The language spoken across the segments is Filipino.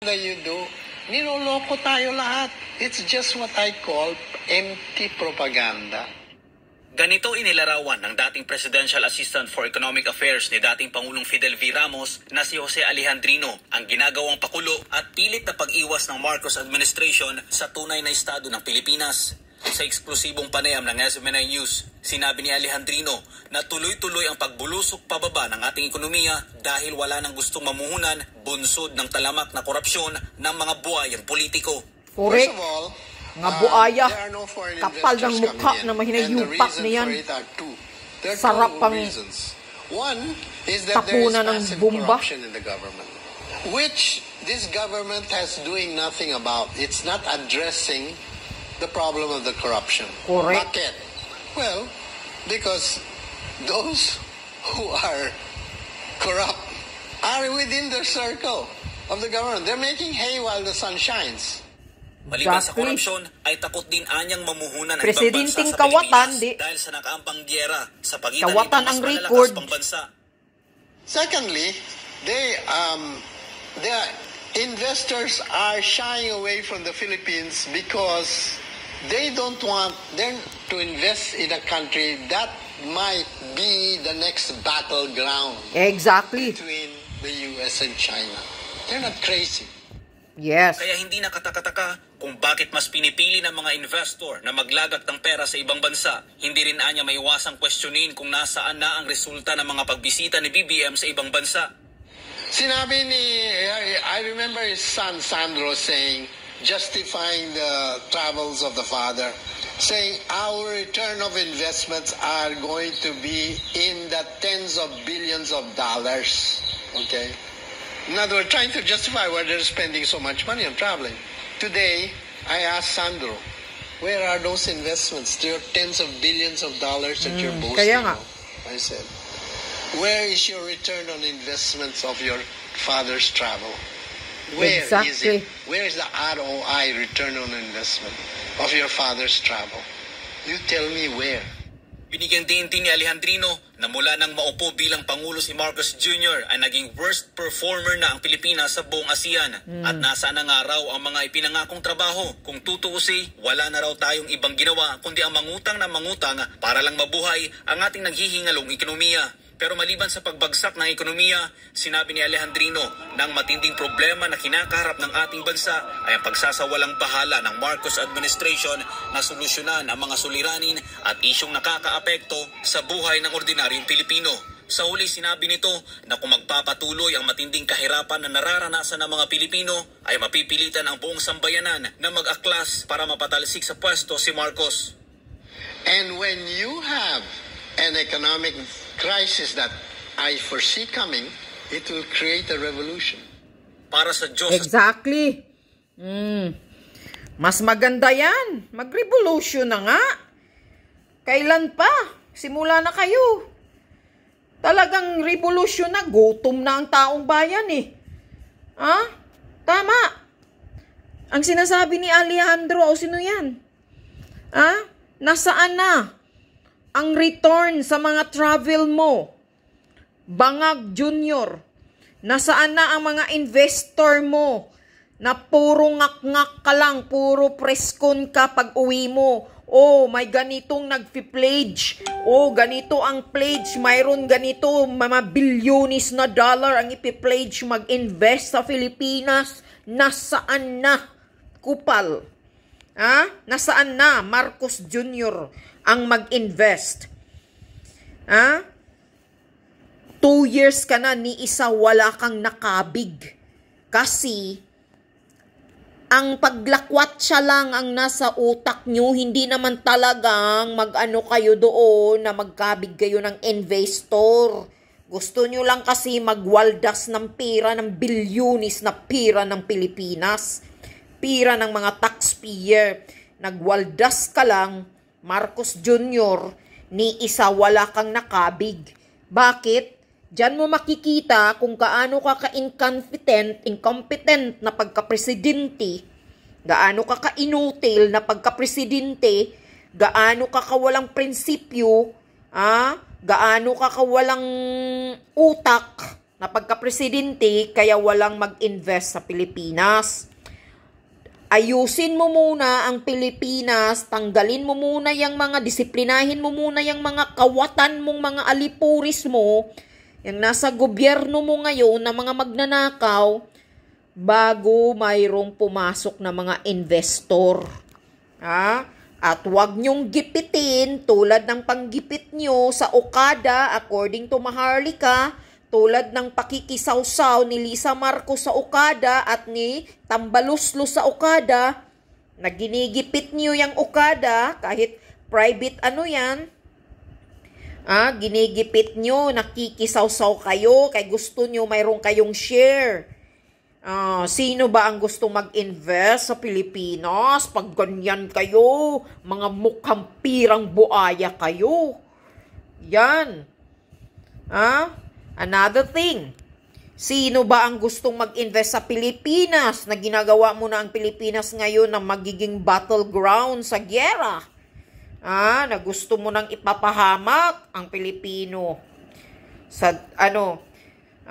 that you do, niloloko tayo lahat. It's just what I call empty propaganda. Ganito inilarawan ng dating Presidential Assistant for Economic Affairs ni dating Pangulong Fidel V. Ramos na si Jose Alejandrino ang ginagawang pakulo at pilit na pag-iwas ng Marcos administration sa tunay na estado ng Pilipinas. Sa eksklusibong panayam ng SMNI News, sinabi ni Alejandrino na tuloy-tuloy ang pagbulusok pababa ng ating ekonomiya dahil wala nang gustong mamuhunan bunsod ng talamak na korupsyon ng mga buhayang politiko. Correct. Nga buaya, kapal ng mukha na mahinayupak na yan. Sarap pang tapunan ng bomba. Which this government has doing nothing about. It's not addressing the problem of the corruption. Correct. Bakit? Well, because those who are corrupt are within the circle of the government. They're making hay while the sun shines. Maliban sa korupsyon, ay takot din anyang mamuhunan ng ibang bansa sa kawatan, Pilipinas dahil sa nakaambang gyera sa pagitan ng kawatan mas ang malalakas record. pang bansa. Secondly, the investors are shying away from the Philippines because they don't want them to invest in a country that might be the next battleground. Exactly. Between the US and China. They're not crazy. Yes. Kaya hindi nakataka-taka kung bakit mas pinipili ng mga investor na maglagak ng pera sa ibang bansa. Hindi rin anya maiwasang questionin kung nasaan na ang resulta ng mga pagbisita ni BBM sa ibang bansa. Sinabi ni, I remember his son Sandro saying, justifying the travels of the father, saying our return of investments are going to be in the tens of billions of dollars. Okay? In other words, trying to justify why they're spending so much money on traveling. Today, I asked Sandro, where are those investments? There are tens of billions of dollars that you're boasting Kaya nga. of. I said, where is your return on investments of your father's travel? Where Exactly. is it? Where is the ROI, return on investment, of your father's travel? You tell me where. Binigyan din ni Alejandrino na mula nang maupo bilang Pangulo si Marcos Jr. ay naging worst performer na ang Pilipinas sa buong ASEAN. At nasaan na nga raw ang mga ipinangakong trabaho. Kung tutuusi, wala na raw tayong ibang ginawa kundi ang mangutang na mangutang para lang mabuhay ang ating naghihingalong ekonomiya. Pero maliban sa pagbagsak ng ekonomiya, sinabi ni Alejandrino na ang matinding problema na kinakaharap ng ating bansa ay ang pagsasawalang bahala ng Marcos administration na solusyonan ang mga suliranin at isyong nakakaapekto sa buhay ng ordinaryong Pilipino. Sa huli, sinabi nito na kung magpapatuloy ang matinding kahirapan na nararanasan ng mga Pilipino, ay mapipilitan ang buong sambayanan na mag-aklas para mapatalsik sa pwesto si Marcos. And when you have an economic crisis that I foresee coming, it will create a revolution. Para sa Diyos. Exactly. Mas maganda yan. Mag-revolution na nga. Kailan pa? Simula na kayo. Talagang revolution na. Gutom na ang taong bayan eh. Ha? Tama. Ang sinasabi ni Alejandro, o sino yan? Ha? Nasaan na ang return sa mga travel mo? Bangag Junior, nasaan na ang mga investor mo na puro ngak-ngak ka lang, puro preskon ka pag uwi mo? Oh, may ganitong nagpi-pledge. Oh, ganito ang pledge. Mayroon ganito, mga bilyonis na dollar ang ipi-pledge mag-invest sa Pilipinas. Nasaan na, kupal? Ha? Nasaan na, Marcos Jr., ang mag-invest? Ha? 2 years ka na, ni isa wala kang nakabig. Kasi, ang paglakwat siya lang ang nasa utak nyo, hindi naman talagang mag-ano kayo doon na magkabig kayo ng investor. Gusto nyo lang kasi magwaldas ng pera, ng bilyonis na pera ng Pilipinas. Pera ng mga taxpayer. Nagwaldas ka lang, Marcos Jr., ni isa wala kang nakabig. Bakit? Diyan mo makikita kung kaano ka incompetent na pagka-presidente, gaano ka ka-inutil na pagka-presidente, gaano ka kawalang prinsipyo, gaano ka kawalang utak, na pagka-presidente kaya walang mag-invest sa Pilipinas. Ayusin mo muna ang Pilipinas, tanggalin mo muna yung mga, disiplinahin mo muna yung mga kawatan mong mga alipuris mo, yung nasa gobyerno mo ngayon na mga magnanakaw, bago mayroong pumasok na mga investor. At wag nyong gipitin tulad ng panggipit nyo sa Okada, according to Maharlika, tulad ng pakikisawsaw ni Lisa Marcos sa Okada at ni Tambaluslos sa Okada, na ginigipit nyo yung Okada, kahit private yan, ginigipit nyo, nakikisawsaw kayo, kay gusto nyo mayroong kayong share. Sino ba ang gustong mag-invest sa Pilipinas? Pag ganyan kayo, mga mukhang pirang buaya kayo. Yan. Another thing, sino ba ang gustong mag-invest sa Pilipinas na ginagawa mo na ang Pilipinas ngayon na magiging battleground sa gyera? Na gusto mo nang ipapahamak ang Pilipino sa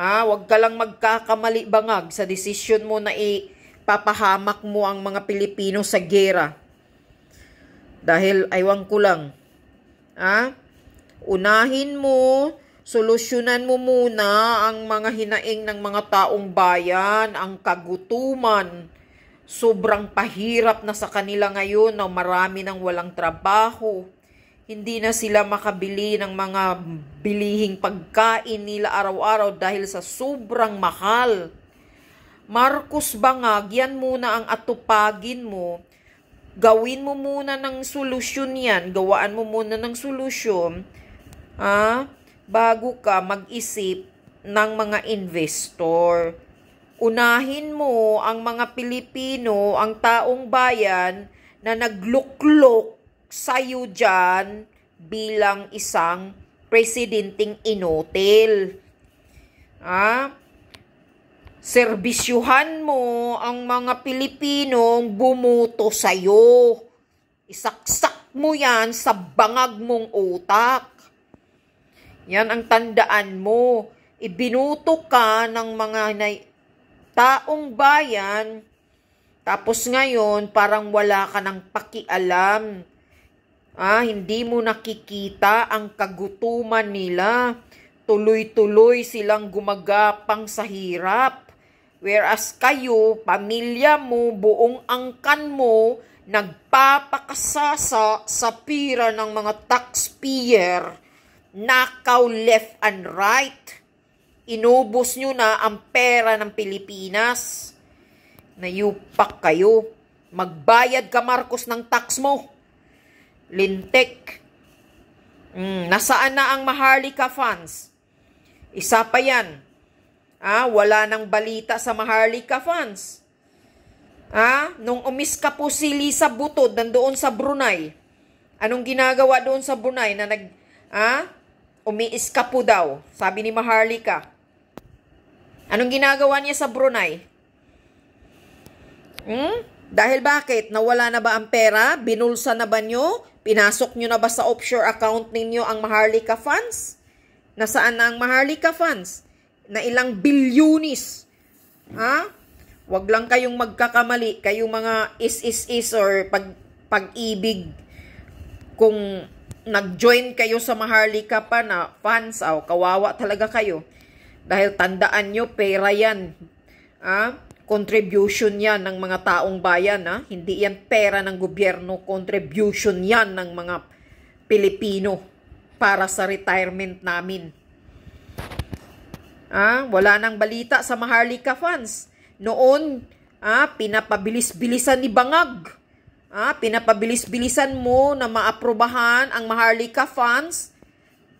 wag ka lang magkakamali bangag sa desisyon mo na ipapahamak mo ang mga Pilipino sa gyera. Dahil aywan ko lang. Unahin mo, solusyonan mo muna ang mga hinaing ng mga taong bayan, ang kagutuman. Sobrang pahirap na sa kanila ngayon na marami nang walang trabaho. Hindi na sila makabili ng mga bilihing pagkain nila araw-araw dahil sa sobrang mahal. Marcos Bangag, yan muna ang atupagin mo. Gawin mo muna ng solusyon yan. Gawaan mo muna ng solusyon. Bago ka mag-isip ng mga investor. Unahin mo ang mga Pilipino, ang taong bayan na nagluklok sa'yo dyan bilang isang presidenting inotel. Serbisyuhan mo ang mga Pilipinong bumuto sa'yo. Isaksak mo yan sa bangag mong utak. Yan ang tandaan mo. Ibinuto ka ng mga taong bayan, tapos ngayon parang wala ka ng pakialam. Hindi mo nakikita ang kagutuman nila. Tuloy-tuloy silang gumagapang sa hirap. Whereas kayo, pamilya mo, buong angkan mo, nagpapakasasa sa pira ng mga taxpayer. Nakaw left and right. Inubos nyo na ang pera ng Pilipinas. Nayupak kayo. Magbayad ka, Marcos, ng tax mo. Lintik. Nasaan na ang Maharlika funds? Isa pa yan. Wala nang balita sa Maharlika funds. Nung umiska po si Lisa Butod nandoon sa Brunei, anong ginagawa doon sa Brunei na umiiska po daw, sabi ni Maharlika. Anong ginagawa niya sa Brunei? Dahil bakit? Nawala na ba ang pera? Binulsa na ba nyo? Pinasok nyo na ba sa offshore account ninyo ang Maharlika funds? Nasaan na ang Maharlika funds? Na ilang bilyunis. Wag lang kayong magkakamali. Kayong mga is or pag-ibig. Kung nag-join kayo sa Maharlika pa na funds, kawawa talaga kayo. Dahil tandaan nyo, pera yan. Contribution yan ng mga taong bayan. Hindi yan pera ng gobyerno. Contribution yan ng mga Pilipino para sa retirement namin. Wala nang balita sa Maharlika funds. Noon, pinapabilis-bilisan ni Bangag. Pinapabilis-bilisan mo na maaprubahan ang Maharlika funds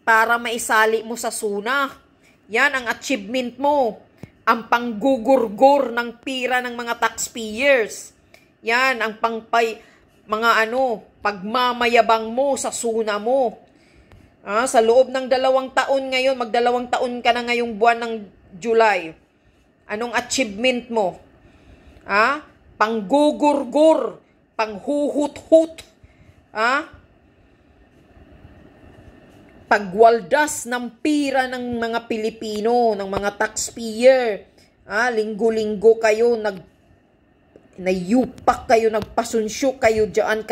para maisali mo sa SUNA. Yan ang achievement mo. Ang panggugurgur ng pira ng mga taxpayers. Yan ang pagmamayabang mo sa SUNA mo. Sa loob ng 2 taon ngayon, mag-2 taon ka na ngayong buwan ng July. Anong achievement mo? Panggugurgur, panghuhut-hut. pagwaldas ng pira ng mga Pilipino, ng mga taxpayer. Linggo-linggo kayo nayupak kayo, nagpasunsyo kayo dyan,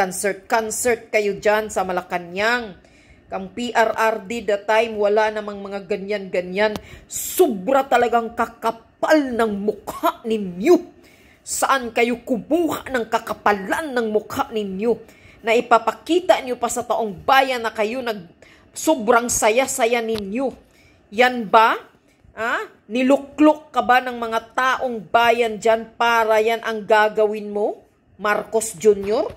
concert kayo dyan sa Malacanang. Kang PRRD that time, wala namang mga ganyan-ganyan. Sobra talagang kakapal ng mukha ninyo. Saan kayo kumuha ng kakapalan ng mukha ninyo na ipapakita nyo pa sa taong bayan na kayo sobrang saya-saya ninyo? Yan ba? Niluklok ka ba ng mga taong bayan dyan para yan ang gagawin mo, Marcos Jr.?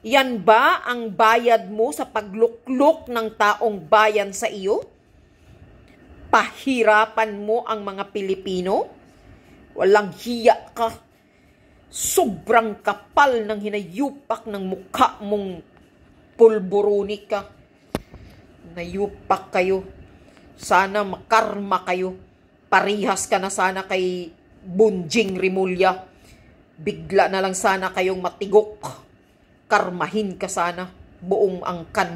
Yan ba ang bayad mo sa pagluklok ng taong bayan sa iyo? Pahirapan mo ang mga Pilipino? Walang hiya ka. Sobrang kapal ng hinayupak ng mukha mong pulburoni ka. Nayupak kayo. Sana makarma kayo. Parihas ka na sana kay Bunjing Rimulya. Bigla na lang sana kayong matigok. Karmahin ka sana buong angkan.